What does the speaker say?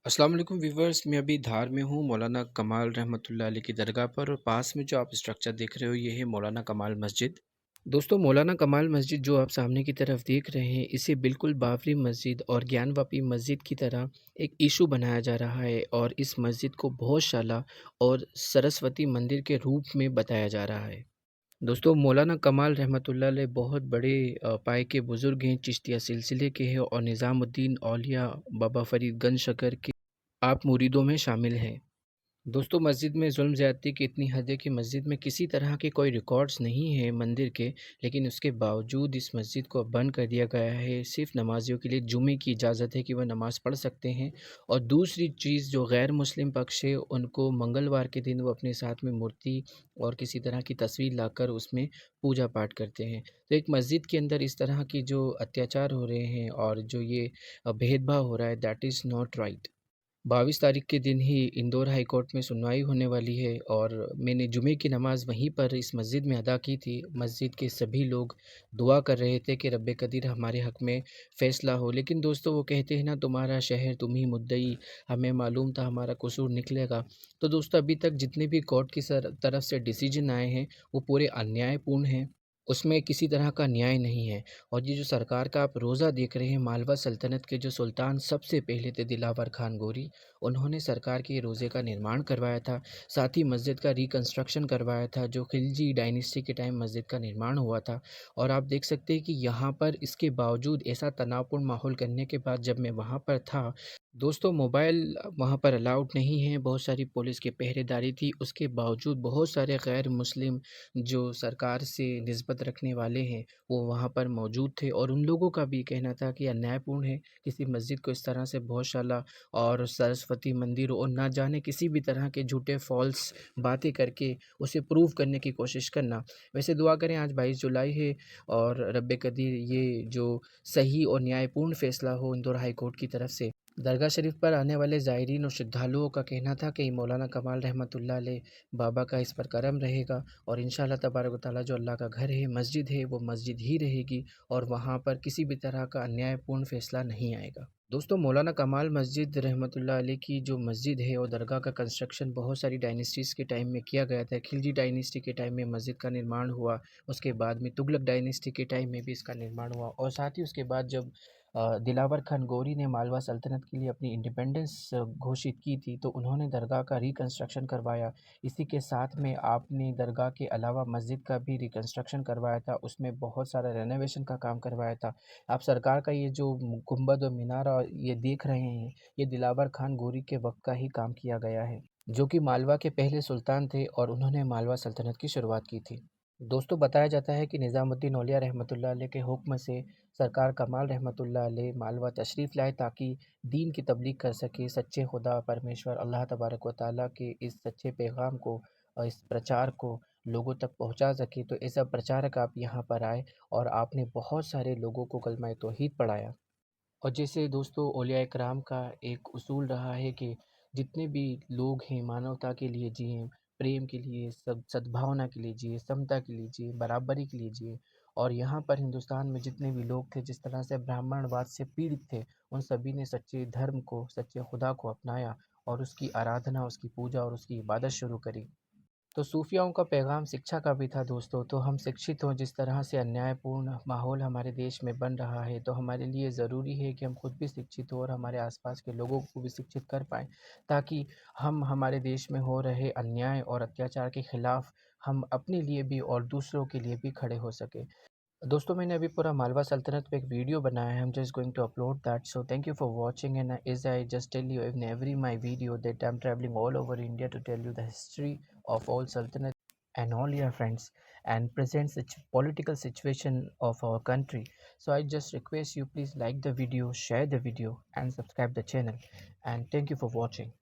अस्सलाम वालेकुम व्यूवर्स। मैं अभी धार में हूँ मौलाना कमाल रहमतुल्लाह अलैह की दरगाह पर और पास में जो आप स्ट्रक्चर देख रहे हो ये है मौलाना कमाल मस्जिद। दोस्तों मौलाना कमाल मस्जिद जो आप सामने की तरफ देख रहे हैं इसे बिल्कुल बाबरी मस्जिद और ज्ञानवापी मस्जिद की तरह एक इशू बनाया जा रहा है और इस मस्जिद को बहुशाला और सरस्वती मंदिर के रूप में बताया जा रहा है। दोस्तों मौलाना कमाल रहमतुल्लाह अलैह बहुत बड़े पाए के बुज़ुर्ग हैं, चिश्तिया सिलसिले के हैं और निज़ामुद्दीन औलिया बाबा फ़रीद गंज शकर के आप मुरीदों में शामिल हैं। दोस्तों मस्जिद में ज़ुल्म ज़्यादती की इतनी हद है कि मस्जिद में किसी तरह के कोई रिकॉर्ड्स नहीं हैं मंदिर के, लेकिन उसके बावजूद इस मस्जिद को अब बंद कर दिया गया है। सिर्फ़ नमाज़ियों के लिए जुमे की इजाज़त है कि वह नमाज़ पढ़ सकते हैं और दूसरी चीज़ जो गैर मुस्लिम पक्ष है उनको मंगलवार के दिन वो अपने साथ में मूर्ति और किसी तरह की तस्वीर लाकर उसमें पूजा पाठ करते हैं। तो एक मस्जिद के अंदर इस तरह की जो अत्याचार हो रहे हैं और जो ये भेदभाव हो रहा है दैट इज़ नॉट राइट। 22 तारीख के दिन ही इंदौर हाई कोर्ट में सुनवाई होने वाली है और मैंने जुमे की नमाज़ वहीं पर इस मस्जिद में अदा की थी। मस्जिद के सभी लोग दुआ कर रहे थे कि रब्बे कदीर हमारे हक़ में फ़ैसला हो। लेकिन दोस्तों वो कहते हैं ना तुम्हारा शहर तुम ही मुद्दई, हमें मालूम था हमारा कसूर निकलेगा। तो दोस्तों अभी तक जितने भी कोर्ट की तरफ से डिसीजन आए हैं वो पूरे अन्यायपूर्ण हैं। उसमें किसी तरह का न्याय नहीं है और ये जो सरकार का आप रोज़ा देख रहे हैं मालवा सल्तनत के जो सुल्तान सबसे पहले थे दिलावर खान गोरी, उन्होंने सरकार के रोज़े का निर्माण करवाया था, साथ ही मस्जिद का रिकंस्ट्रक्शन करवाया था जो खिलजी डायनेस्टी के टाइम मस्जिद का निर्माण हुआ था। और आप देख सकते हैं कि यहाँ पर इसके बावजूद ऐसा तनावपूर्ण माहौल करने के बाद जब मैं वहाँ पर था, दोस्तों मोबाइल वहाँ पर अलाउड नहीं है, बहुत सारी पुलिस की पहरेदारी थी, उसके बावजूद बहुत सारे गैर मुस्लिम जो सरकार से निस्बत रखने वाले हैं, वो वहाँ पर मौजूद थे और उन लोगों का भी कहना था कि अन्यायपूर्ण है, किसी मस्जिद को इस तरह से गौशाला और सरस्वती मंदिर और ना जाने किसी भी तरह के झूठे फ़ॉल्स बातें करके उसे प्रूव करने की कोशिश करना। वैसे दुआ करें आज 22 जुलाई है और रब्बे कदीर ये जो सही और न्यायपूर्ण फ़ैसला हो इंदौर हाई कोर्ट की तरफ से। दरगाह शरीफ पर आने वाले ज़ायरीन और श्रद्धालुओं का कहना था कि मौलाना कमाल रहमतुल्लाह अलैह बाबा का इस पर करम रहेगा और इंशाअल्लाह तबारक व तआला जो अल्लाह का घर है, मस्जिद है, वो मस्जिद ही रहेगी और वहाँ पर किसी भी तरह का अन्यायपूर्ण फ़ैसला नहीं आएगा। दोस्तों मौलाना कमाल मस्जिद रहमतुल्लाह अलैह की जो मस्जिद है और दरगाह का कंस्ट्रक्शन बहुत सारी डायनेस्टीज़ के टाइम में किया गया था। खिलजी डायनेस्टी के टाइम में मस्जिद का निर्माण हुआ, उसके बाद में तुगलक डायनेस्टी के टाइम में भी इसका निर्माण हुआ और साथ ही उसके बाद जब दिलावर खान गौरी ने मालवा सल्तनत के लिए अपनी इंडिपेंडेंस घोषित की थी, तो उन्होंने दरगाह का रिकंस्ट्रक्शन करवाया। इसी के साथ में आपने दरगाह के अलावा मस्जिद का भी रिकंस्ट्रक्शन करवाया था, उसमें बहुत सारा रेनोवेशन का काम करवाया था। आप सरकार का ये जो गुंबद और मीनार ये देख रहे हैं, ये दिलावर खान गौरी के वक़्त का ही काम किया गया है, जो कि मालवा के पहले सुल्तान थे और उन्होंने मालवा सल्तनत की शुरुआत की थी। दोस्तों बताया जाता है कि निज़ामुद्दीन औलिया रहमतुल्लाह अलैह के हुक्म से सरकार कमाल रहमतुल्लाह अलैह मालवा तशरीफ़ लाए ताकि दीन की तबलीग कर सके, सच्चे खुदा परमेश्वर अल्लाह तबारक व तआला के इस सच्चे पैगाम को और इस प्रचार को लोगों तक पहुंचा सके। तो ऐसा प्रचारक आप यहाँ पर आए और आपने बहुत सारे लोगों को कलमा तौहीद पढ़ाया। और जैसे दोस्तों औलिया इकराम का एक उसूल रहा है कि जितने भी लोग हैं मानवता के लिए जिएँ, प्रेम के लिए, सब सद्भावना के लिए जिए, समता के लिए जिए, बराबरी के लिए जिए। और यहाँ पर हिंदुस्तान में जितने भी लोग थे जिस तरह से ब्राह्मणवाद से पीड़ित थे, उन सभी ने सच्चे धर्म को, सच्चे खुदा को अपनाया और उसकी आराधना, उसकी पूजा और उसकी इबादत शुरू करी। तो सूफियाओं का पैगाम शिक्षा का भी था दोस्तों। तो हम शिक्षित हों, जिस तरह से अन्यायपूर्ण माहौल हमारे देश में बन रहा है, तो हमारे लिए ज़रूरी है कि हम खुद भी शिक्षित हों और हमारे आसपास के लोगों को भी शिक्षित कर पाएँ, ताकि हम हमारे देश में हो रहे अन्याय और अत्याचार के खिलाफ़ हम अपने लिए भी और दूसरों के लिए भी खड़े हो सकें। दोस्तों मैंने अभी पूरा मालवा सल्तनत पे एक वीडियो बनाया है। I am just going to upload that, so thank you for watching and as I just tell you in every my video that I'm traveling all over India to tell you the history of all sultanate and all your friends and present such political situation of our country. So I just request you please like the video, share the video and subscribe the channel, and thank you for watching.